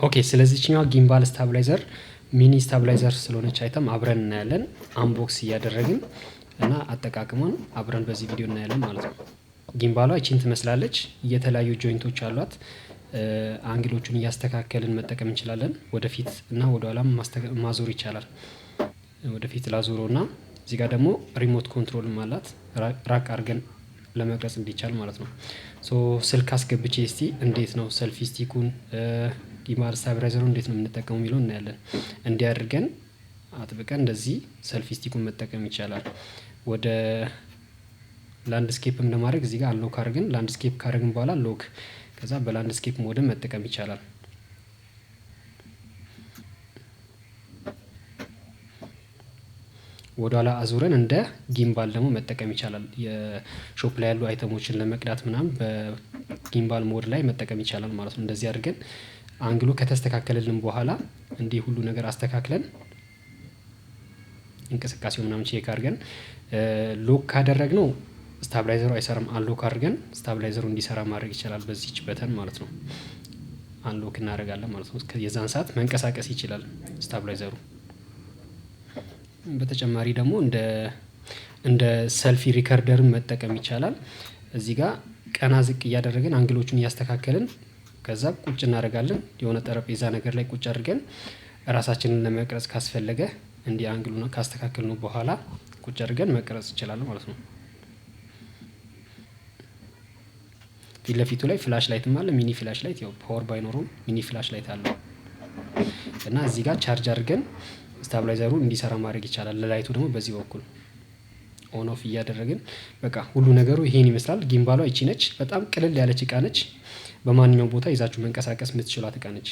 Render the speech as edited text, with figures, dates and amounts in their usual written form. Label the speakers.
Speaker 1: ኦኬ ስለዚህኛው ጊምባል ስታብላይዘር ሚኒ ስታብላይዘር ስለሆነች አይተም አብረን እናያለን አንቦክስ እያደረግን እና አጠቃቀሙን አብረን በዚህ ቪዲዮ እናያለን ማለት ነው። ጊምባሏ እቺን ትመስላለች። የተለያዩ ጆይንቶች አሏት። አንግሎቹን እያስተካከልን መጠቀም እንችላለን። ወደፊት እና ወደ ኋላም ማዞር ይቻላል። ወደፊት ላዞሮና እዚህ ጋር ደግሞ ሪሞት ኮንትሮልም አላት ራቅ አድርገን ለመቅረጽ እንዲቻል ማለት ነው። ሶ ስልክ አስገብቼ እስቲ እንዴት ነው ሰልፊ ስቲኩን ጊምባል ስታብላይዘሩን እንዴት ነው የምንጠቀመው የሚለውን እናያለን። እንዲያደርገን አጥብቀን እንደዚህ ሰልፊ ስቲኩን መጠቀም ይቻላል። ወደ ላንድስኬፕም ለማድረግ እዚህ ጋር አንሎክ አድርገን ላንድስኬፕ ካደረግን በኋላ ሎክ ከዛ በላንድስኬፕ ሞድም መጠቀም ይቻላል። ወደ ኋላ አዙረን እንደ ጊምባል ደግሞ መጠቀም ይቻላል። የሾፕ ላይ ያሉ አይተሞችን ለመቅዳት ምናምን በጊምባል ሞድ ላይ መጠቀም ይቻላል ማለት ነው። እንደዚህ አድርገን አንግሉ ከተስተካከለልን በኋላ እንዲህ ሁሉ ነገር አስተካክለን እንቅስቃሴው ምናምን ቼክ አድርገን ሎክ ካደረግነው ስታብላይዘሩ አይሰራም። አንሎክ አድርገን ስታብላይዘሩ እንዲሰራ ማድረግ ይቻላል በዚህች በተን ማለት ነው። አንሎክ እናደርጋለን ማለት ነው። የዛን ሰዓት መንቀሳቀስ ይችላል ስታብላይዘሩ። በተጨማሪ ደግሞ እንደ ሰልፊ ሪከርደርን መጠቀም ይቻላል። እዚህ ጋር ቀና ዝቅ እያደረግን አንግሎቹን እያስተካከልን ከዛ ቁጭ እናደርጋለን። የሆነ ጠረጴዛ ነገር ላይ ቁጭ አድርገን ራሳችንን ለመቅረጽ ካስፈለገ እንዲህ አንግሉን ካስተካከልነው በኋላ ቁጭ አድርገን መቅረጽ ይችላል ማለት ነው። ፊት ለፊቱ ላይ ፍላሽ ላይትም አለ። ሚኒ ፍላሽ ላይት ያው ፓወር ባይኖረውም ሚኒ ፍላሽ ላይት አለው እና እዚህ ጋር ቻርጅ አድርገን ስታብላይዘሩ እንዲሰራ ማድረግ ይቻላል። ለላይቱ ደግሞ በዚህ በኩል ኦን ኦፍ እያደረግን በቃ ሁሉ ነገሩ ይሄን ይመስላል። ጊምባሏ ይቺ ነች። በጣም ቅልል ያለች እቃ ነች። በማንኛውም ቦታ ይዛችሁ መንቀሳቀስ የምትችሏት እቃ ነች።